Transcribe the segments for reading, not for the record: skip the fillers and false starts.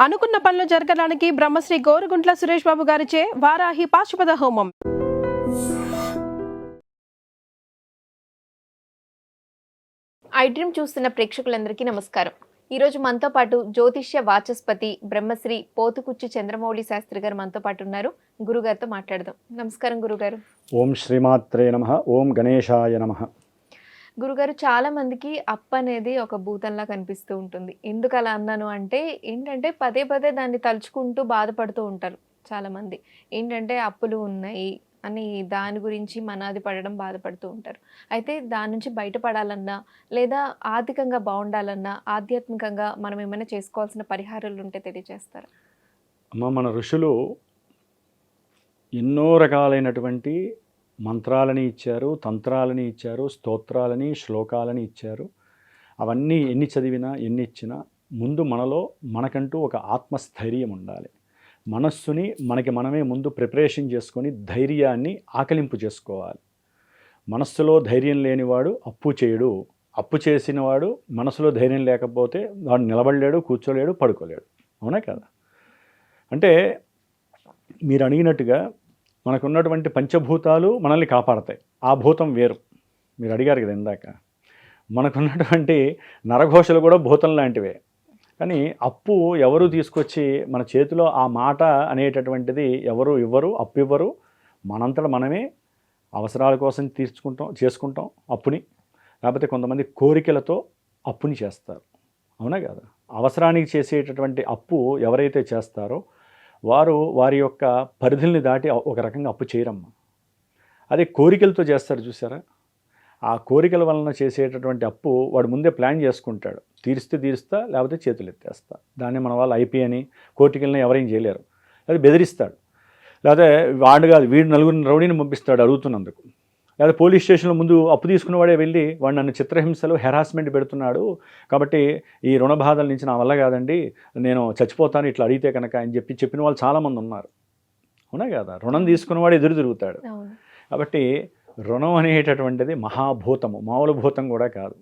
అనుకున్న పనులు జరగడానికి బ్రహ్మశ్రీ గోరుగుంట్ల సురేష్ బాబు గారిచే వారాహి పాశుపత హోమం. ఐ డ్రీమ్ చూస్తున్న ప్రేక్షకులందరికీ నమస్కారం. ఈరోజు మనతో పాటు జ్యోతిష్య వాచస్పతి బ్రహ్మశ్రీ పోతుకుచ్చి చంద్రమౌళి శాస్త్రి గారు మనతో పాటు ఉన్నారు. గురుగారితో మాట్లాడదాం. నమస్కారం గురుగారు. ఓం శ్రీమాత్రే నమః. ఓం గణేశాయ నమః. గురుగారు, చాలా మందికి అప్పు అనేది ఒక భూతంలా కనిపిస్తూ ఉంటుంది. ఎందుకు అలా అన్నాను అంటే ఏంటంటే పదే పదే దాన్ని తలుచుకుంటూ బాధపడుతూ ఉంటారు చాలామంది. ఏంటంటే అప్పులు ఉన్నాయి అని దాని గురించి మనాది పడడం బాధపడుతూ ఉంటారు. అయితే దాని నుంచి బయటపడాలన్నా లేదా ఆర్థికంగా బాగుండాలన్నా ఆధ్యాత్మికంగా మనం ఏమైనా చేసుకోవాల్సిన పరిహారాలు ఉంటే తెలియజేస్తారు. అమ్మ, మన ఋషులు ఎన్నో రకాలైనటువంటి మంత్రాలని ఇచ్చారు, తంత్రాలని ఇచ్చారు, స్తోత్రాలని, శ్లోకాలని ఇచ్చారు. అవన్నీ ఎన్ని చదివినా ఎన్ని ఇచ్చినా ముందు మనకంటూ ఒక ఆత్మస్థైర్యం ఉండాలి. మనస్సుని మనకి మనమే ముందు ప్రిపరేషన్ చేసుకొని ధైర్యాన్ని ఆకలింపు చేసుకోవాలి. మనస్సులో ధైర్యం లేనివాడు అప్పు చేయడు. అప్పు చేసినవాడు మనసులో ధైర్యం లేకపోతే వాడు నిలబడలేడు, కూర్చోలేడు, పడుకోలేడు. అవునా కదా? అంటే మీరు అడిగినట్టుగా మనకున్నటువంటి పంచభూతాలు మనల్ని కాపాడతాయి. ఆ భూతం వేరు. మీరు అడిగారు కదా ఇందాక. మనకున్నటువంటి నరఘోషలు కూడా భూతం లాంటివే. కానీ అప్పు ఎవరు తీసుకొచ్చి మన చేతిలో ఆ మాట అనేటటువంటిది ఎవరు ఇవ్వరు, అప్పు ఇవ్వరు. మనంతట మనమే అవసరాల కోసం చేసుకుంటాం అప్పుని. లేకపోతే కొంతమంది కోరికలతో అప్పుని చేస్తారు. అవునా కదా? అవసరానికి చేసేటటువంటి అప్పు ఎవరైతే చేస్తారో వారి యొక్క పరిధుల్ని దాటి ఒక రకంగా అప్పు చేయరమ్మా. అదే కోరికలతో చేస్తారు చూసారా? ఆ కోరికల వలన చేసేటటువంటి అప్పు వాడు ముందే ప్లాన్ చేసుకుంటాడు. తీరుస్తా, లేకపోతే చేతులు ఎత్తేస్తా. దాన్ని మన వాళ్ళు ఐపీ అని కోర్టుకెళ్ళినా ఎవరేం చేయలేరు. లేదా బెదిరిస్తాడు, లేకపోతే వాడు కాదు వీడు నలుగురిని రౌడీని పంపిస్తాడు అడుగుతున్నందుకు. లేదా పోలీస్ స్టేషన్లో ముందు అప్పు తీసుకున్నవాడే వెళ్ళి వాడు నన్ను చిత్రహింసలు హెరాస్మెంట్ పెడుతున్నాడు, కాబట్టి ఈ రుణ బాధల నుంచి నా వల్ల కాదండి, నేను చచ్చిపోతాను ఇట్లా అడిగితే కనుక అని చెప్పిన వాళ్ళు చాలామంది ఉన్నారు. అవునా కదా? రుణం తీసుకున్నవాడు ఎదురు తిరుగుతాడు. కాబట్టి రుణం అనేటటువంటిది మహాభూతము, మామూలు భూతం కూడా కాదు.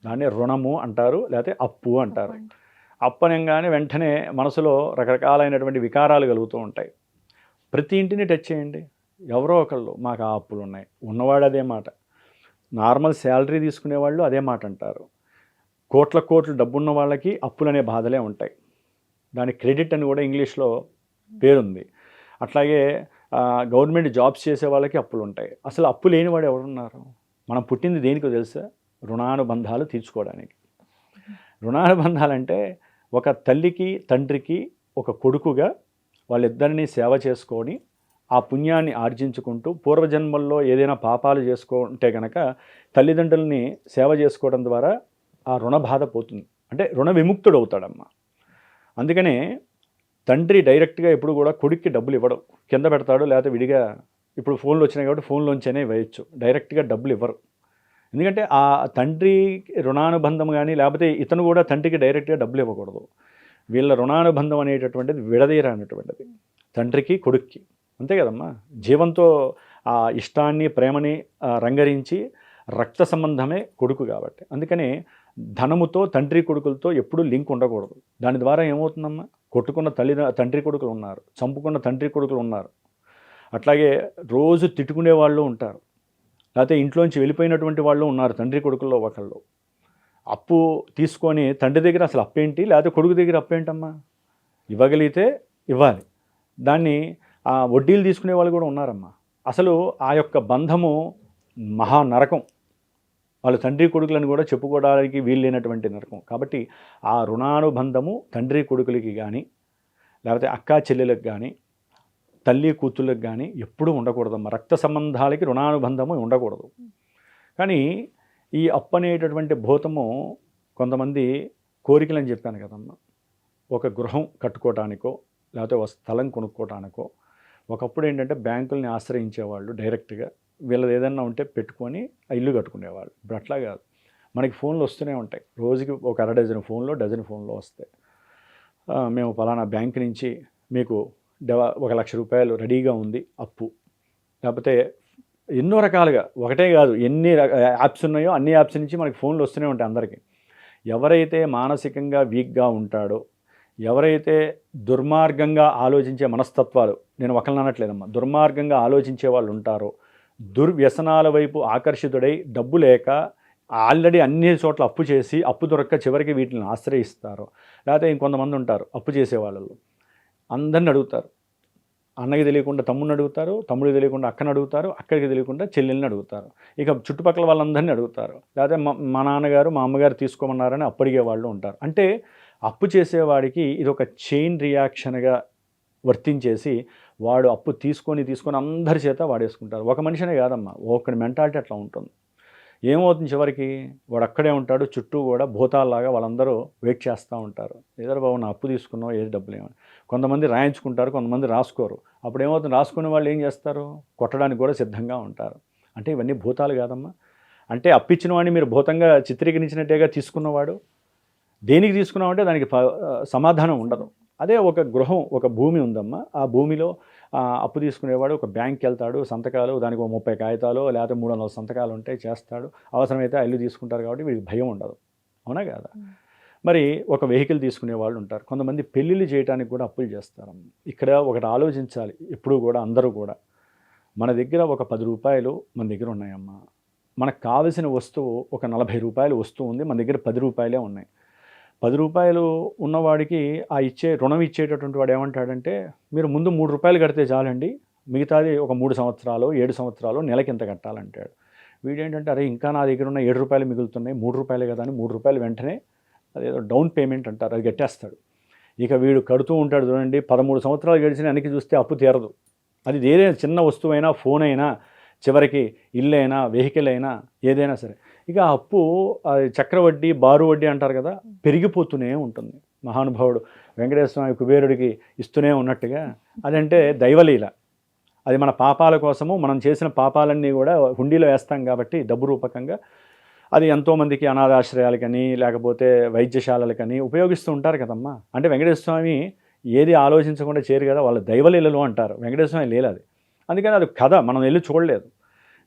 దాన్ని రుణము అంటారు, లేకపోతే అప్పు అంటారు. అప్పనంగానే వెంటనే మనసులో రకరకాలైనటువంటి వికారాలు కలుగుతూ ఉంటాయి. ప్రతి ఇంటిని టచ్ చేయండి, ఎవరో ఒకళ్ళు మాకు ఆ అప్పులు ఉన్నాయి ఉన్నవాడు అదే మాట. నార్మల్ శాలరీ తీసుకునేవాళ్ళు అదే మాట అంటారు. కోట్ల డబ్బున్న వాళ్ళకి అప్పులు అనే బాధలే ఉంటాయి. దానికి క్రెడిట్ అని కూడా ఇంగ్లీష్లో పేరుంది. అట్లాగే గవర్నమెంట్ జాబ్స్ చేసే వాళ్ళకి అప్పులు ఉంటాయి. అసలు అప్పు లేనివాడు ఎవరున్నారు? మనం పుట్టింది దేనికో తెలుసా? రుణానుబంధాలు తీర్చుకోవడానికి. రుణానుబంధాలంటే ఒక తల్లికి తండ్రికి ఒక కొడుకుగా వాళ్ళిద్దరినీ సేవ చేసుకొని ఆ పుణ్యాన్ని ఆర్జించుకుంటూ పూర్వజన్మల్లో ఏదైనా పాపాలు చేసుకుంటే కనుక తల్లిదండ్రులని సేవ చేసుకోవడం ద్వారా ఆ రుణ బాధ పోతుంది. అంటే రుణ విముక్తుడు అవుతాడమ్మా. అందుకనే తండ్రి డైరెక్ట్గా ఎప్పుడు కూడా కొడుక్కి డబ్బులు ఇవ్వడం, కింద పెడతాడు, లేకపోతే విడిగా. ఇప్పుడు ఫోన్లు వచ్చినాయి కాబట్టి ఫోన్లోంచనే వేయచ్చు, డైరెక్ట్గా డబ్బులు ఇవ్వరు. ఎందుకంటే ఆ తండ్రి రుణానుబంధం కానీ, లేకపోతే ఇతను కూడా తండ్రికి డైరెక్ట్గా డబ్బులు ఇవ్వకూడదు. వీళ్ళ రుణానుబంధం అనేటటువంటిది విడదీయరానటువంటిది తండ్రికి కొడుక్కి. అంతే కదమ్మా? జీవంతో ఆ ఇష్టాన్ని ప్రేమని రంగరించి రక్త సంబంధమే కొడుకు కాబట్టి. అందుకని ధనముతో తండ్రి కొడుకులతో ఎప్పుడూ లింక్ ఉండకూడదు. దాని ద్వారా ఏమవుతుందమ్మా? కొట్టుకున్న తండ్రి కొడుకులు ఉన్నారు, చంపుకున్న తండ్రి కొడుకులు ఉన్నారు, అట్లాగే రోజు తిట్టుకునే వాళ్ళు ఉంటారు, లేకపోతే ఇంట్లోంచి వెళ్ళిపోయినటువంటి వాళ్ళు ఉన్నారు తండ్రి కొడుకుల్లో ఒకళ్ళు. అప్పు తీసుకొని తండ్రి దగ్గర అసలు అప్పేంటి, లేకపోతే కొడుకు దగ్గర అప్పేంటమ్మా? ఇవ్వగలిగితే ఇవ్వాలి. దాన్ని వడ్డీలు తీసుకునే వాళ్ళు కూడా ఉన్నారమ్మా. అసలు ఆ యొక్క బంధము మహా నరకం. వాళ్ళు తండ్రి కొడుకులను కూడా చెప్పుకోవడానికి వీల్లేనటువంటి నరకం. కాబట్టి ఆ రుణానుబంధము తండ్రి కొడుకులకి కానీ, లేకపోతే అక్కా చెల్లెలకు కానీ, తల్లి కూతుళ్ళకి కానీ ఎప్పుడూ ఉండకూడదమ్మా. రక్త సంబంధాలకి రుణానుబంధము ఉండకూడదు. కానీ ఈ అప్పు అనేటటువంటి భూతము కొంతమంది కోరికలని చెప్పాను కదమ్మా. ఒక గృహం కట్టుకోవటానికో, లేకపోతే ఒక స్థలం కొనుక్కోవటానికో. ఒకప్పుడు ఏంటంటే బ్యాంకుల్ని ఆశ్రయించేవాళ్ళు డైరెక్ట్గా. వీళ్ళది ఏదన్నా ఉంటే పెట్టుకొని ఇల్లు కట్టుకునేవాళ్ళు. ఇప్పుడు అట్లా కాదు. మనకి ఫోన్లు వస్తూనే ఉంటాయి. రోజుకి ఒక డజన్ ఫోన్లో వస్తాయి. మేము ఫలానా బ్యాంక్ నుంచి మీకు 1,00,000 రూపాయలు రెడీగా ఉంది అప్పు. లేకపోతే ఎన్నో రకాలుగా, ఒకటే కాదు, ఎన్ని యాప్స్ ఉన్నాయో అన్ని యాప్స్ నుంచి మనకి ఫోన్లు వస్తూనే ఉంటాయి అందరికీ. ఎవరైతే మానసికంగా వీక్గా ఉంటాడో, ఎవరైతే దుర్మార్గంగా ఆలోచించే మనస్తత్వాలు, నేను ఒకరిని అనట్లేదమ్మా, దుర్మార్గంగా ఆలోచించే వాళ్ళు ఉంటారో, దుర్వ్యసనాల వైపు ఆకర్షితుడై డబ్బు లేక ఆల్రెడీ అన్ని చోట్ల అప్పు చేసి అప్పు దొరక్క చివరికి వీటిని ఆశ్రయిస్తారు. లేకపోతే ఇంకొంతమంది ఉంటారు అప్పు చేసే వాళ్ళలో, అందరిని అడుగుతారు. అన్నకి తెలియకుండా తమ్ముడిని అడుగుతారు, తమ్ముడికి తెలియకుండా అక్కని అడుగుతారు, అక్కడికి తెలియకుండా చెల్లెల్ని అడుగుతారు, ఇక చుట్టుపక్కల వాళ్ళందరినీ అడుగుతారు. లేకపోతే మా నాన్నగారు మా అమ్మగారు తీసుకోమన్నారని అప్పు అడిగే వాళ్ళు ఉంటారు. అంటే అప్పు చేసేవాడికి ఇది ఒక చైన్ రియాక్షన్గా వర్తించేసి వాడు అప్పు తీసుకొని అందరి చేత వాడేసుకుంటారు. ఒక మనిషినే కాదమ్మా, ఒకటి మెంటాలిటీ అట్లా ఉంటుంది. ఏమవుతుంది చివరికి, వాడు అక్కడే ఉంటాడు, చుట్టూ కూడా భూతాల్లాగా వాళ్ళందరూ వెయిట్ చేస్తూ ఉంటారు. ఏదో బాబు నా అప్పు తీసుకున్నావు, ఏది డబ్బులు ఏమని. కొంతమంది రాయించుకుంటారు, కొంతమంది రాసుకోరు. అప్పుడు ఏమవుతుంది, రాసుకునే వాళ్ళు ఏం చేస్తారు, కొట్టడానికి కూడా సిద్ధంగా ఉంటారు. అంటే ఇవన్నీ భూతాలు కాదమ్మా. అంటే అప్పిచ్చిన వాడిని మీరు భూతంగా చిత్రీకరించినట్టేగా తీసుకున్నవాడు. దేనికి తీసుకున్నామంటే దానికి సమాధానం ఉండదు. అదే ఒక గృహం, ఒక భూమి ఉందమ్మా. ఆ భూమిలో అప్పు తీసుకునేవాడు ఒక బ్యాంక్కి వెళ్తాడు, సంతకాలు, దానికి ఒక 30 కాగితాలు లేకపోతే 300 సంతకాలు ఉంటాయి, చేస్తాడు. అవసరమైతే ఇల్లు తీసుకుంటారు కాబట్టి వీడికి భయం ఉండదు. అవునా కదా? మరి ఒక వెహికల్ తీసుకునే వాళ్ళు ఉంటారు. కొంతమంది పెళ్ళిళ్ళు చేయడానికి కూడా అప్పులు చేస్తారు. ఇక్కడ ఒకటి ఆలోచించాలి ఎప్పుడూ కూడా, అందరూ కూడా. మన దగ్గర ఒక 10 రూపాయలు మన దగ్గర ఉన్నాయమ్మా. మనకు కావలసిన వస్తువు ఒక 40 రూపాయలు వస్తువు ఉంది, మన దగ్గర 10 రూపాయలే ఉన్నాయి. 10 రూపాయలు ఉన్నవాడికి రుణం ఇచ్చేటటువంటి వాడు ఏమంటాడంటే, మీరు ముందు 3 రూపాయలు కడితే చాలండి, మిగతాది ఒక 3 సంవత్సరాలు 7 సంవత్సరాలు నెలకి ఇంత కట్టాలంటాడు. వీడేంటంటే, అరే ఇంకా నా దగ్గర ఉన్న 7 రూపాయలు మిగులుతున్నాయి, 3 రూపాయలే కదా అని 3 రూపాయలు వెంటనే అదేదో డౌన్ పేమెంట్ అంటారు, అది కట్టేస్తాడు. ఇక వీడు కడుతూ ఉంటాడు చూడండి, 13 సంవత్సరాలు గడిచిన వెనక్కి చూస్తే అప్పు తీరదు. అది ఏదైనా చిన్న వస్తువైనా, ఫోన్ అయినా, చివరికి ఇల్లు అయినా, వెహికల్ అయినా, ఏదైనా సరే. ఇక అప్పు చక్రవడ్డీ, బారు వడ్డీ అంటారు కదా, పెరిగిపోతూనే ఉంటుంది. మహానుభావుడు వెంకటేశ్వర స్వామి కుబేరుడికి ఇస్తూనే ఉన్నట్టుగా అదంటే దైవలీల. అది మన పాపాల కోసము, మనం చేసిన పాపాలన్నీ కూడా హుండీలో వేస్తాం కాబట్టి డబ్బు రూపకంగా అది ఎంతోమందికి అనాథాశ్రయాలకని లేకపోతే వైద్యశాలలకని ఉపయోగిస్తూ ఉంటారు కదమ్మా. అంటే వెంకటేశ్వర స్వామి ఏది ఆలోచించకుండా చేయరు కదా, వాళ్ళ దైవలీలలో అంటారు. వెంకటేశ్వర స్వామి లీల అది. అందుకని అది కథ మనం వెళ్ళి చూడలేదు.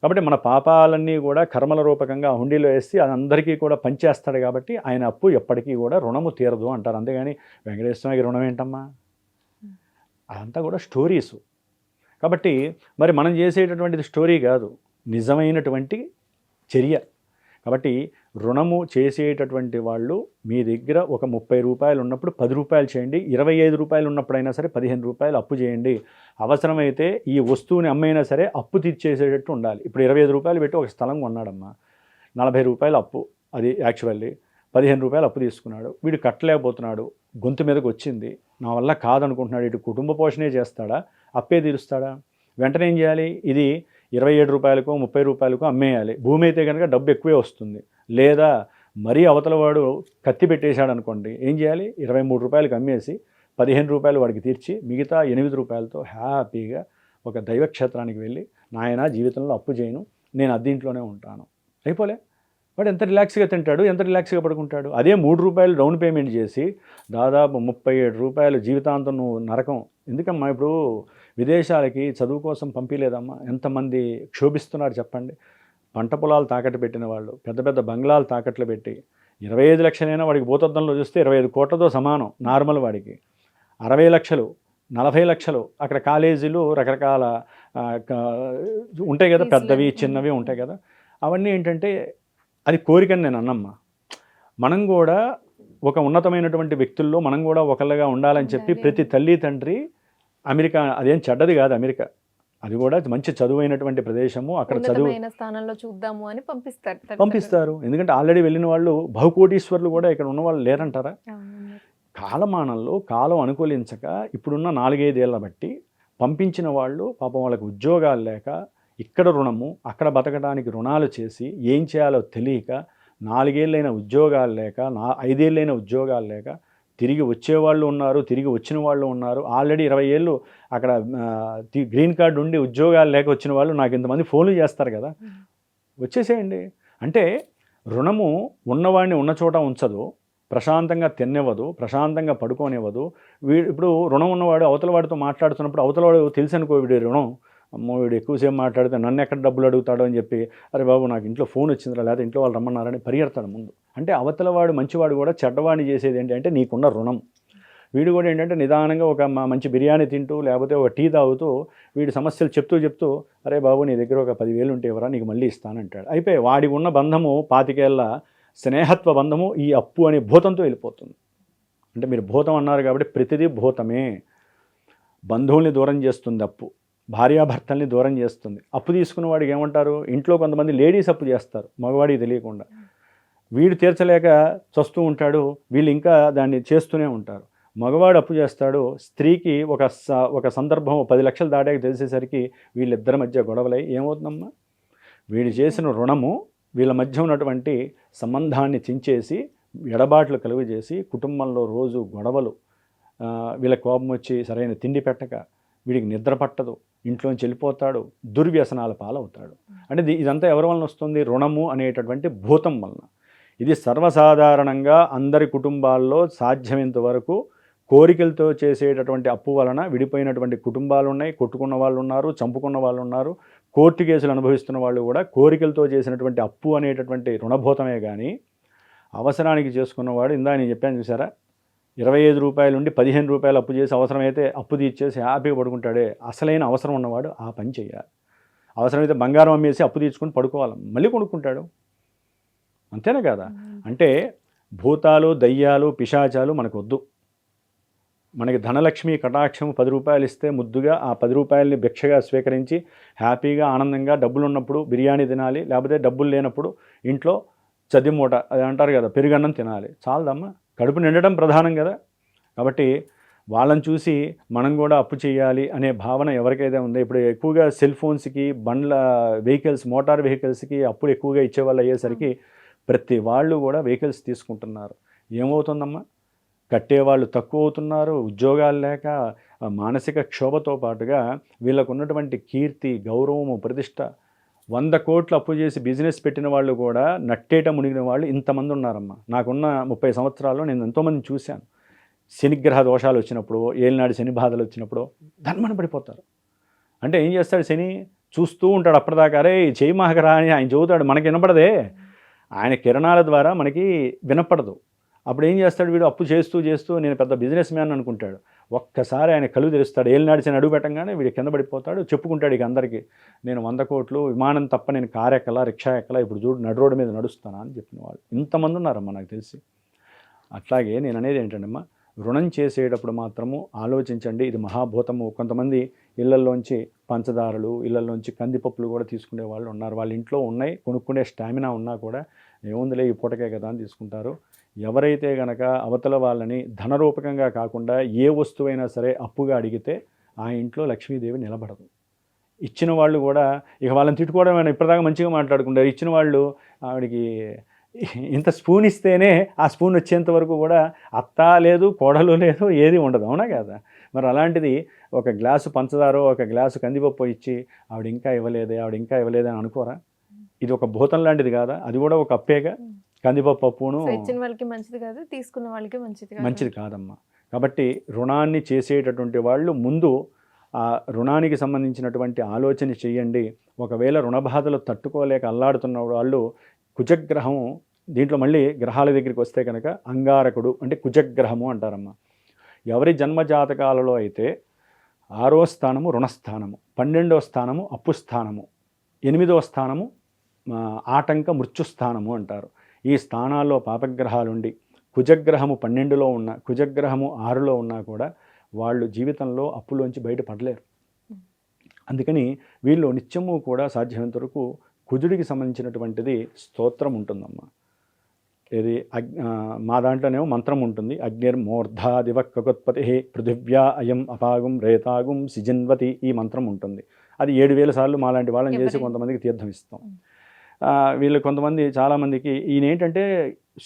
కాబట్టి మన పాపాలన్నీ కూడా కర్మల రూపకంగా హుండీలో వేసి అది అందరికీ కూడా పంచేస్తాడు. కాబట్టి ఆయన అప్పు ఎప్పటికీ కూడా రుణము తీరదు అంటారు. అంతేగాని వెంకటేశ్వర స్వామికి రుణం ఏంటమ్మా, అదంతా కూడా స్టోరీసు. కాబట్టి మరి మనం చేసేటటువంటిది స్టోరీ కాదు, నిజమైనటువంటి చర్య. కాబట్టి రుణము చేసేటటువంటి వాళ్ళు మీ దగ్గర ఒక 30 రూపాయలు ఉన్నప్పుడు 10 రూపాయలు చేయండి, 25 రూపాయలు ఉన్నప్పుడైనా సరే 15 రూపాయలు అప్పు చేయండి. అవసరమైతే ఈ వస్తువుని అమ్మైనా సరే అప్పు తీర్చేసేటట్టు ఉండాలి. ఇప్పుడు 25 రూపాయలు పెట్టి ఒక స్థలం కొన్నాడమ్మా, 40 రూపాయలు అప్పు, అది యాక్చువల్లీ 15 రూపాయలు అప్పు తీసుకున్నాడు. వీడు కట్టలేకపోతున్నాడు, గొంతు మీదకి వచ్చింది, నా వల్ల కాదనుకుంటున్నాడు. ఇటు కుటుంబ పోషణే చేస్తాడా, అప్పే తీరుస్తాడా? వెంటనే ఏం చేయాలి, ఇది 27 రూపాయలకో 30 రూపాయలకో అమ్మేయాలి. భూమి అయితే కనుక డబ్బు ఎక్కువే వస్తుంది. లేదా మరీ అవతల వాడు కత్తి పెట్టేశాడు అనుకోండి, ఏం చేయాలి, 23 రూపాయలకి అమ్మేసి 15 రూపాయలు వాడికి తీర్చి మిగతా 8 రూపాయలతో హ్యాపీగా ఒక దైవక్షేత్రానికి వెళ్ళి, నాయన జీవితంలో అప్పు చేయను, నేను అద్దీంట్లోనే ఉంటాను, అయిపోలే. వాడు ఎంత రిలాక్స్గా తింటాడు, ఎంత రిలాక్స్గా పడుకుంటాడు. అదే 3 రూపాయలు డౌన్ పేమెంట్ చేసి దాదాపు 37 రూపాయలు జీవితాంతం నువ్వు నరకం. ఎందుకమ్మా, ఇప్పుడు విదేశాలకి చదువు కోసం పంపించలేదమ్మా, ఎంతమంది క్షోభిస్తున్నారు చెప్పండి. పంట పొలాలు తాకట్టు పెట్టిన వాళ్ళు, పెద్ద పెద్ద బంగ్లాలు తాకట్లు పెట్టి 25 లక్షలైనా వాడికి భూతద్దంలో చూస్తే 25 కోట్లతో సమానం. నార్మల్ వాడికి 60 లక్షలు 40 లక్షలు. అక్కడ కాలేజీలు రకరకాల ఉంటాయి కదా, పెద్దవి చిన్నవి ఉంటాయి కదా. అవన్నీ ఏంటంటే అది కోరికని నేను అన్నమ్మా. మనం కూడా ఒక ఉన్నతమైనటువంటి వ్యక్తుల్లో మనం కూడా ఒకళ్ళగా ఉండాలని చెప్పి ప్రతి తల్లి తండ్రి, అమెరికా అదేం చెడ్డది కాదు, అమెరికా అది కూడా మంచి చదువైనటువంటి ప్రదేశము. అక్కడ చదువు స్థానంలో చూద్దాము అని పంపిస్తారు. ఎందుకంటే ఆల్రెడీ వెళ్ళిన వాళ్ళు బహుకోటీశ్వర్లు కూడా ఇక్కడ ఉన్న వాళ్ళు లేరంటారా? కాలమానంలో కాలం అనుకూలించక ఇప్పుడున్న 4-5 ఏళ్ళ బట్టి పంపించిన వాళ్ళు పాపం వాళ్ళకి ఉద్యోగాలు లేక, ఇక్కడ రుణము అక్కడ బతకడానికి రుణాలు చేసి ఏం చేయాలో తెలియక 4 ఏళ్ళైన ఉద్యోగాలు లేక 5 ఏళ్ళైన ఉద్యోగాలు లేక తిరిగి వచ్చేవాళ్ళు ఉన్నారు, తిరిగి వచ్చిన వాళ్ళు ఉన్నారు. ఆల్రెడీ 20 ఏళ్ళు అక్కడ గ్రీన్ కార్డు ఉండి ఉద్యోగాలు లేక వచ్చిన వాళ్ళు నాకు ఇంతమంది ఫోన్లు చేస్తారు కదా, వచ్చేసేయండి. అంటే రుణము ఉన్నవాడిని ఉన్న చోట ఉంచదు, ప్రశాంతంగా తినివ్వదు, ప్రశాంతంగా పడుకోనివ్వదు. ఇప్పుడు రుణం ఉన్నవాడు అవతల వాడితో మాట్లాడుతున్నప్పుడు అవతల వాడు తెలుసు అనుకో, వీడి రుణం, అమ్మో వీడు ఎక్కువసేపు మాట్లాడితే నన్ను ఎక్కడ డబ్బులు అడుగుతాడో అని చెప్పి, అరే బాబు నాకు ఇంట్లో ఫోన్ వచ్చిందిరా, లేదా ఇంట్లో వాళ్ళు రమ్మన్నారని పరిగెడతాడు ముందు. అంటే అవతల వాడు మంచివాడు కూడా చెడ్డవాడిని చేసేది ఏంటంటే నీకున్న రుణం. వీడు కూడా ఏంటంటే నిదానంగా ఒక మంచి బిర్యానీ తింటూ లేకపోతే ఒక టీ తాగుతూ వీడి సమస్యలు చెప్తూ అరే బాబు నీ దగ్గర ఒక 10,000 ఉంటే ఎవరా నీకు మళ్ళీ ఇస్తానంటాడు. అయిపోయి వాడికి ఉన్న బంధము 25 ఏళ్ల స్నేహత్వ బంధము ఈ అప్పు అనే భూతంతో వెళ్ళిపోతుంది. అంటే మీరు భూతం అన్నారు కాబట్టి ప్రతిదీ భూతమే. బంధువుల్ని దూరం చేస్తుంది అప్పు, భార్యాభర్తల్ని దూరం చేస్తుంది. అప్పు తీసుకున్న వాడికి ఏమంటారు, ఇంట్లో కొంతమంది లేడీస్ అప్పు చేస్తారు మగవాడికి తెలియకుండా. వీడు తీర్చలేక చస్తూ ఉంటాడు, వీళ్ళు ఇంకా దాన్ని చేస్తూనే ఉంటారు. మగవాడు అప్పు చేస్తాడు, స్త్రీకి ఒక సందర్భం 10 లక్షలు దాటాక తెలిసేసరికి వీళ్ళిద్దరి మధ్య గొడవలై ఏమవుతుందమ్మా, వీడు చేసిన రుణము వీళ్ళ మధ్య ఉన్నటువంటి సంబంధాన్ని చించేసి ఎడబాట్లు కలుగు చేసి కుటుంబంలో రోజు గొడవలు, వీళ్ళ కోపం వచ్చి సరైన తిండి పెట్టక వీడికి నిద్ర పట్టదు, ఇంట్లోంచి వెళ్ళిపోతాడు, దుర్వ్యసనాల పాలవుతాడు. అంటే ఇదంతా ఎవరి వలన వస్తుంది, రుణము అనేటటువంటి భూతం వలన. ఇది సర్వసాధారణంగా అందరి కుటుంబాల్లో సాధ్యమైనంత వరకు కోరికలతో చేసేటటువంటి అప్పు వలన విడిపోయినటువంటి కుటుంబాలు ఉన్నాయి, కొట్టుకున్న వాళ్ళు ఉన్నారు, చంపుకున్న వాళ్ళు ఉన్నారు, కోర్టు కేసులు అనుభవిస్తున్న వాళ్ళు కూడా కోరికలతో చేసినటువంటి అప్పు అనేటటువంటి రుణభూతమే. కానీ అవసరానికి చేసుకున్నవాడు, ఇందా నేను చెప్పాను చూసారా, 25 రూపాయల నుండి 15 రూపాయలు అప్పు చేసి అవసరమైతే అప్పు తీర్చేసి హ్యాపీగా పడుకుంటాడే, అసలైన అవసరం ఉన్నవాడు ఆ పని చేయాలి. అవసరమైతే బంగారం అమ్మేసి అప్పు తీర్చుకొని పడుకోవాలి, మళ్ళీ కొనుక్కుంటాడు. అంతేనా కదా? అంటే భూతాలు, దయ్యాలు, పిశాచాలు మనకు వద్దు. మనకి ధనలక్ష్మి కటాక్షం 10 రూపాయలు ఇస్తే ముద్దుగా ఆ 10 రూపాయలని భిక్షగా స్వీకరించి హ్యాపీగా ఆనందంగా డబ్బులు ఉన్నప్పుడు బిర్యానీ తినాలి, లేకపోతే డబ్బులు లేనప్పుడు ఇంట్లో చద్ది మూట అది అంటారు కదా, పెరుగన్నం తినాలి. చాలదమ్మా, కడుపు నిండడం ప్రధానం కదా. కాబట్టి వాళ్ళని చూసి మనం కూడా అప్పు చేయాలి అనే భావన ఎవరికైతే ఉందో, ఇప్పుడు ఎక్కువగా సెల్ ఫోన్స్కి, బండ్ల వెహికల్స్, మోటార్ వెహికల్స్కి అప్పులు ఎక్కువగా ఇచ్చేవాళ్ళు అయ్యేసరికి ప్రతి వాళ్ళు కూడా వెహికల్స్ తీసుకుంటున్నారు. ఏమవుతుందమ్మా, కట్టేవాళ్ళు తక్కువ అవుతున్నారు, ఉద్యోగాలు లేక మానసిక క్షోభతో పాటుగా వీళ్ళకు ఉన్నటువంటి కీర్తి, గౌరవము, ప్రతిష్ట, 100 కోట్లు అప్పు చేసి బిజినెస్ పెట్టిన వాళ్ళు కూడా నట్టేట మునిగిన వాళ్ళు ఇంతమంది ఉన్నారమ్మా. నాకున్న 30 సంవత్సరాల్లో నేను ఎంతోమందిని చూశాను. శనిగ్రహ దోషాలు వచ్చినప్పుడు, ఏలినాడు శని బాధలు వచ్చినప్పుడు ధన్మన పడిపోతారు. అంటే ఏం చేస్తాడు శని, చూస్తూ ఉంటాడు అప్పటిదాకా, అరే చేయి మహకరా అని ఆయన చెబుతాడు, మనకి వినపడదే, ఆయన కిరణాల ద్వారా మనకి వినపడదు. అప్పుడు ఏం చేస్తాడు వీడు, అప్పు చేస్తూ నేను పెద్ద బిజినెస్ మ్యాన్ అనుకుంటాడు. ఒక్కసారి ఆయన కళ్ళు తెరుస్తాడు, ఏలినాడు శని అడుగు పెట్టంగానే వీడు కింద పడిపోతాడు. చెప్పుకుంటాడు ఇక అందరికీ, నేను 100 కోట్లు విమానం తప్ప నేను కారు ఎక్కలా, రిక్షా ఎక్కలా, ఇప్పుడు చూడు నడు రోడ్డు మీద నడుస్తానా అని చెప్పిన వాళ్ళు ఇంతమంది ఉన్నారమ్మా నాకు తెలిసి. అట్లాగే నేను అనేది ఏంటంటమ్మా, రుణం చేసేటప్పుడు మాత్రము ఆలోచించండి, ఇది మహాభూతము. కొంతమంది ఇళ్లల్లోంచి పంచదారలు, ఇళ్లల్లోంచి కందిపప్పులు కూడా తీసుకునే వాళ్ళు ఉన్నారు. వాళ్ళ ఇంట్లో ఉన్నాయి, కొనుక్కునే స్టామినా ఉన్నా కూడా ఏముందిలే ఈ పూటకే కదా అని తీసుకుంటారు. ఎవరైతే గనక అవతల వాళ్ళని ధనరూపకంగా కాకుండా ఏ వస్తువైనా సరే అప్పుగా అడిగితే ఆ ఇంట్లో లక్ష్మీదేవి నిలబడదు. ఇచ్చిన వాళ్ళు కూడా ఇక వాళ్ళని తిట్టుకోవడం, ఇప్పటిదాకా మంచిగా మాట్లాడుకుంటారు, ఇచ్చిన వాళ్ళు ఆవిడికి ఇంత స్పూన్ ఇస్తేనే ఆ స్పూన్ వచ్చేంత వరకు కూడా అత్త లేదు, కోడలు లేదు, ఏది ఉండదు. అవునా కదా? మరి అలాంటిది ఒక గ్లాసు పంచదారో ఒక గ్లాసు కందిపప్పు ఇచ్చి ఆవిడ ఇంకా ఇవ్వలేదే అని అనుకోరా? ఇది ఒక భూతం లాంటిది కాదా? అది కూడా ఒక అప్పేగా, కందిపప్పు అప్పును. ఇచ్చిన వాళ్ళకి మంచిది కాదు, తీసుకున్న వాళ్ళకి మంచిది కాదమ్మా. కాబట్టి రుణాన్ని చేసేటటువంటి వాళ్ళు ముందు ఆ రుణానికి సంబంధించినటువంటి ఆలోచన చేయండి. ఒకవేళ రుణబాధలు తట్టుకోలేక అల్లాడుతున్న వాళ్ళు, కుజగ్రహం, దీంట్లో మళ్ళీ గ్రహాల దగ్గరికి వస్తే కనుక అంగారకుడు అంటే కుజగ్రహము అంటారమ్మా. ఎవరి జన్మజాతకాలలో అయితే 6వ స్థానము రుణస్థానము, 12వ స్థానము అప్పు స్థానము, 8వ స్థానము ఆటంక మృత్యుస్థానము అంటారు. ఈ స్థానాల్లో పాపగ్రహాలుండి కుజగ్రహము 12లో ఉన్న, కుజగ్రహము 6లో ఉన్నా కూడా వాళ్ళు జీవితంలో అప్పులోంచి బయటపడలేరు. అందుకని వీళ్ళు నిత్యము కూడా సాధ్యమైనంత వరకు కుజుడికి సంబంధించినటువంటిది స్తోత్రం ఉంటుందమ్మా. ఇది మా దాంట్లోనేమో మంత్రం ఉంటుంది, అగ్నిర్మూర్ధాదివ కకుత్పతి పృథివ్యా అయం అపాగుం రేతాగుం సిజన్వతి, ఈ మంత్రం ఉంటుంది. అది 7000 సార్లు మాలాంటి వాళ్ళని చేసి కొంతమందికి తీర్థం ఇస్తాం. వీళ్ళు కొంతమంది చాలామందికి ఈయన ఏంటంటే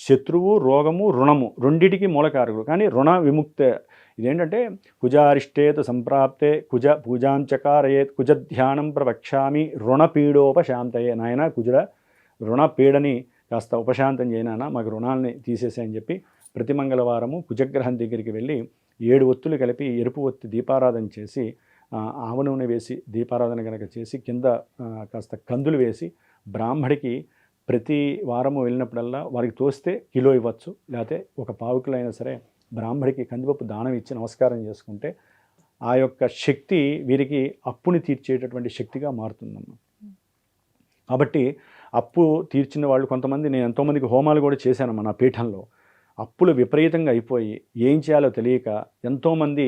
శత్రువు, రోగము, రుణము రెండిటికి మూలకారకుడు. కానీ రుణ విముక్తే ఇదేంటంటే కుజారిష్టేత సంప్రాప్తే కుజ పూజాంచకారయేత్ కుజ ధ్యానం ప్రవక్ష్యామి రుణపీడోపశాంతయే. నాయన కుజుడ రుణపీడని కాస్త ఉపశాంతం చేయనా, మాకు రుణాలని తీసేసాయని చెప్పి ప్రతి మంగళవారము కుజగ్రహం దగ్గరికి వెళ్ళి 7 ఒత్తులు కలిపి ఎరుపు ఒత్తి దీపారాధన చేసి, ఆవ నూనె వేసి దీపారాధన కనుక చేసి, కింద కాస్త కందులు వేసి బ్రాహ్మడికి ప్రతి వారము వెళ్ళినప్పుడల్లా వారికి తోస్తే కిలో ఇవ్వచ్చు, లేకపోతే ఒక 1/4 కిలో అయినా సరే బ్రాహ్మడికి కందిపప్పు దానం ఇచ్చి నమస్కారం చేసుకుంటే ఆ యొక్క శక్తి వీరికి అప్పుని తీర్చేటటువంటి శక్తిగా మారుతుందన్నమాట. కాబట్టి అప్పు తీర్చిన వాళ్ళు కొంతమంది, నేను ఎంతోమందికి హోమాలు కూడా చేశానమ్మా నా పీఠంలో. అప్పులు విపరీతంగా అయిపోయి ఏం చేయాలో తెలియక ఎంతోమంది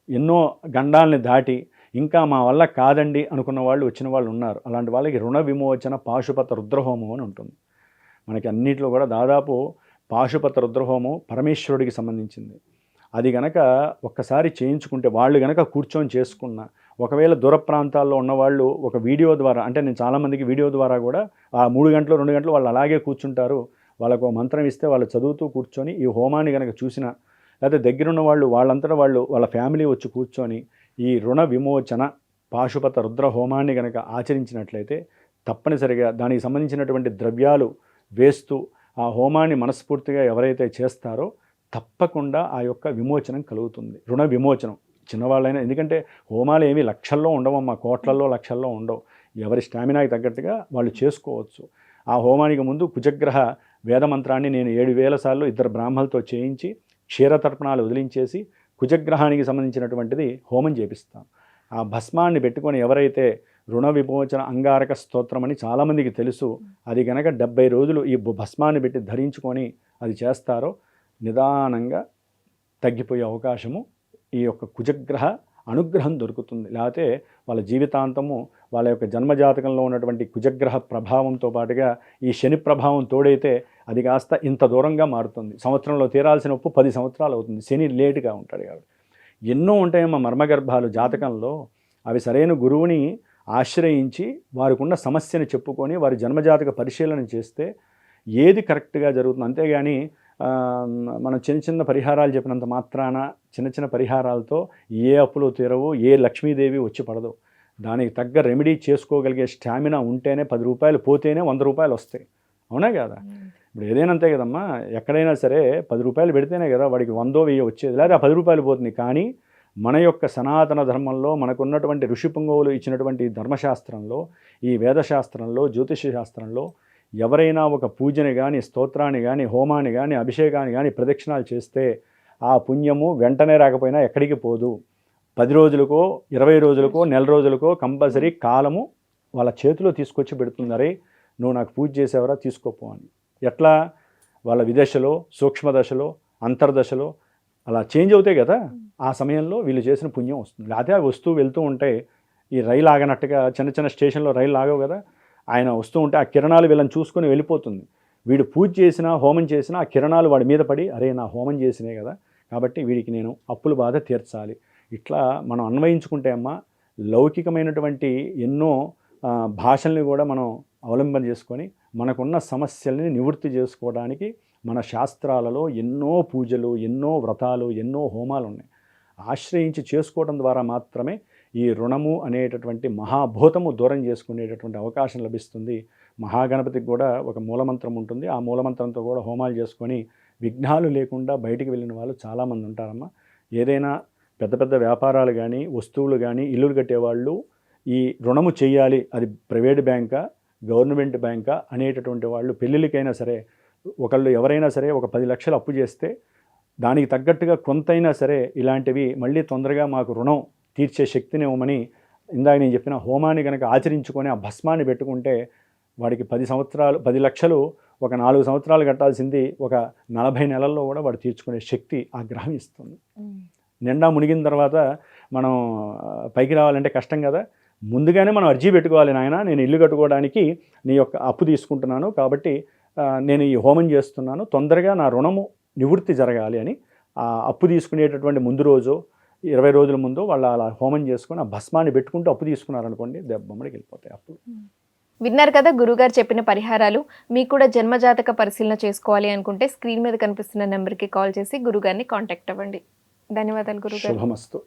ఎన్నో గండాలని దాటి ఇంకా మా వల్ల కాదండి అనుకున్న వాళ్ళు వచ్చిన వాళ్ళు ఉన్నారు. అలాంటి వాళ్ళకి రుణ విమోచన పాశుపత రుద్రహోమం అని ఉంటుంది. మనకి అన్నింటిలో కూడా దాదాపు పాశుపత రుద్రహోమం పరమేశ్వరుడికి సంబంధించింది. అది గనక ఒక్కసారి చేయించుకుంటే వాళ్ళు గనక కూర్చొని చేసుకున్న, ఒకవేళ దూర ప్రాంతాల్లో ఉన్నవాళ్ళు ఒక వీడియో ద్వారా, అంటే నేను చాలామందికి వీడియో ద్వారా కూడా ఆ 3 గంటలు 2 గంటలు వాళ్ళు అలాగే కూర్చుంటారు. వాళ్ళకు మంత్రం ఇస్తే వాళ్ళు చదువుతూ కూర్చొని ఈ హోమాన్ని కనుక చూసిన, లేకపోతే దగ్గరున్న వాళ్ళు వాళ్ళంతటా వాళ్ళు వాళ్ళ ఫ్యామిలీ వచ్చి కూర్చొని ఈ రుణ విమోచన పాశుపత రుద్ర హోమాన్ని కనుక ఆచరించినట్లయితే తప్పనిసరిగా దానికి సంబంధించినటువంటి ద్రవ్యాలు వేస్తూ ఆ హోమాన్ని మనస్ఫూర్తిగా ఎవరైతే చేస్తారో తప్పకుండా ఆ యొక్క విమోచనం కలుగుతుంది. రుణ విమోచనం చిన్నవాళ్ళైనా, ఎందుకంటే హోమాలు ఏమి లక్షల్లో ఉండవమ్మా, కోట్లల్లో లక్షల్లో ఉండవు. ఎవరి స్టామినాకి తగ్గట్టుగా వాళ్ళు చేసుకోవచ్చు. ఆ హోమానికి ముందు కుజగ్రహ వేదమంత్రాన్ని నేను 7000 సార్లు 2 బ్రాహ్మణులతో చేయించి క్షీరతర్పణాలు వదిలించేసి కుజగ్రహానికి సంబంధించినటువంటిది హోమం చేపిస్తాం. ఆ భస్మాన్ని పెట్టుకొని ఎవరైతే రుణ విమోచన అంగారక స్తోత్రం అని చాలామందికి తెలుసు, అది కనుక 70 రోజులు ఈ భస్మాన్ని పెట్టి ధరించుకొని అది చేస్తారో నిదానంగా తగ్గిపోయే అవకాశము ఈ యొక్క కుజగ్రహ అనుగ్రహం దొరుకుతుంది. లేకపోతే వాళ్ళ జీవితాంతము వాళ్ళ యొక్క జన్మజాతకంలో ఉన్నటువంటి కుజగ్రహ ప్రభావంతో పాటుగా ఈ శని ప్రభావం తోడైతే అది కాస్త ఇంత దూరంగా మారుతుంది. సంవత్సరంలో తీరాల్సిన ఉప్పు 10 సంవత్సరాలు అవుతుంది. శని లేటుగా ఉంటాడు కాబట్టి ఎన్నో ఉంటాయమ్మా మర్మగర్భాలు జాతకంలో. అవి సరైన గురువుని ఆశ్రయించి వారికి ఉన్న సమస్యను చెప్పుకొని వారి జన్మజాతక పరిశీలన చేస్తే ఏది కరెక్ట్గా జరుగుతుంది. అంతేగాని మనం చిన్న చిన్న పరిహారాలు చెప్పినంత మాత్రాన, చిన్న చిన్న పరిహారాలతో ఏ అప్పులు తీరవు, ఏ లక్ష్మీదేవి వచ్చి పడదు. దానికి తగ్గ రెమెడీ చేసుకోగలిగే స్టామినా ఉంటేనే 10 రూపాయలు పోతేనే 100 రూపాయలు వస్తాయి. అవునా కదా? ఇప్పుడు ఏదైనా అంతే కదమ్మా, ఎక్కడైనా సరే 10 రూపాయలు పెడితేనే కదా వాడికి 100 1000 వచ్చేది, లేదా 10 రూపాయలు పోతుంది. కానీ మన యొక్క సనాతన ధర్మంలో మనకున్నటువంటి ఋషి పుంగవులు ఇచ్చినటువంటి ధర్మశాస్త్రంలో, ఈ వేదశాస్త్రంలో, జ్యోతిష శాస్త్రంలో ఎవరైనా ఒక పూజని కానీ, స్తోత్రాన్ని కానీ, హోమాన్ని కానీ, అభిషేకాన్ని కానీ ప్రదక్షిణాలు చేస్తే ఆ పుణ్యము వెంటనే రాకపోయినా ఎక్కడికి పోదు. 10 రోజులకో 20 రోజులకో నెల రోజులకో కంపల్సరీ కాలము వాళ్ళ చేతిలో తీసుకొచ్చి పెడుతుందరే, నువ్వు నాకు పూజ చేసేవరా తీసుకోపో అని. ఎట్లా? వాళ్ళ విదశలో, సూక్ష్మదశలో, అంతర్దశలో అలా చేంజ్ అవుతాయి కదా, ఆ సమయంలో వీళ్ళు చేసిన పుణ్యం వస్తుంది. లేకపోతే అవి వస్తూ వెళ్తూ ఉంటే ఈ రైలు ఆగనట్టుగా చిన్న చిన్న స్టేషన్లో రైలు ఆగవు కదా, ఆయన వస్తూ ఉంటే ఆ కిరణాలు వీళ్ళని చూసుకొని వెళ్ళిపోతుంది. వీడు పూజ చేసినా హోమం చేసినా ఆ కిరణాలు వాడి మీద పడి, అరే నా హోమం చేసినే కదా కాబట్టి వీడికి నేను అప్పుల బాధ తీర్చాలి. ఇట్లా మనం అన్వయించుకుంటే అమ్మా లౌకికమైనటువంటి ఎన్నో భాషల్ని కూడా మనం అవలంబన చేసుకొని మనకున్న సమస్యల్ని నివృత్తి చేసుకోవడానికి మన శాస్త్రాలలో ఎన్నో పూజలు, ఎన్నో వ్రతాలు, ఎన్నో హోమాలు ఉన్నాయి. ఆశ్రయించి చేసుకోవడం ద్వారా మాత్రమే ఈ రుణము అనేటటువంటి మహాభూతము దూరం చేసుకునేటటువంటి అవకాశం లభిస్తుంది. మహాగణపతికి కూడా ఒక మూలమంత్రం ఉంటుంది. ఆ మూలమంత్రంతో కూడా హోమాలు చేసుకొని విఘ్నాలు లేకుండా బయటికి వెళ్ళిన వాళ్ళు చాలామంది ఉంటారమ్మా. ఏదైనా పెద్ద పెద్ద వ్యాపారాలు కానీ, వస్తువులు కానీ, ఇల్లులు కట్టేవాళ్ళు ఈ రుణము చేయాలి, అది ప్రైవేట్ బ్యాంకా గవర్నమెంట్ బ్యాంకా అనేటటువంటి వాళ్ళు పెళ్ళిళ్ళకైనా సరే ఒకళ్ళు ఎవరైనా సరే ఒక 10 లక్షలు అప్పు చేస్తే దానికి తగ్గట్టుగా కొంతైనా సరే ఇలాంటివి మళ్ళీ తొందరగా మాకు రుణం తీర్చే శక్తిని ఇవ్వమని ఇందాక నేను చెప్పిన హోమాన్ని కనుక ఆచరించుకొని ఆ భస్మాన్ని పెట్టుకుంటే వాడికి 10 లక్షలు ఒక 4 సంవత్సరాలు కట్టాల్సింది ఒక 40 నెలల్లో కూడా వాడు తీర్చుకునే శక్తి ఆ గ్రహం ఇస్తుంది. నిండా మునిగిన తర్వాత మనం పైకి రావాలంటే కష్టం కదా, ముందుగానే మనం అర్జీ పెట్టుకోవాలి, నాయన నేను ఇల్లు కట్టుకోవడానికి నీ యొక్క అప్పు తీసుకుంటున్నాను కాబట్టి నేను ఈ హోమం చేస్తున్నాను, తొందరగా నా రుణము నివృత్తి జరగాలి అని ఆ అప్పు తీసుకునేటటువంటి ముందు రోజు 20 రోజుల ముందు వాళ్ళు అలా హోమం చేసుకొని ఆ భస్మాన్ని పెట్టుకుంటూ అప్పు తీసుకున్నారనుకోండి దెబ్బమ్మడికి వెళ్ళిపోతాయి అప్పులు. విన్నారు కదా గురుగారు చెప్పిన పరిహారాలు. మీకు కూడా జన్మజాతక పరిశీలన చేసుకోవాలి అనుకుంటే స్క్రీన్ మీద కనిపిస్తున్న నెంబర్కి కాల్ చేసి గురుగారిని కాంటాక్ట్ అవ్వండి. ధన్యవాదాలు గురుగారు. శుభమస్తు.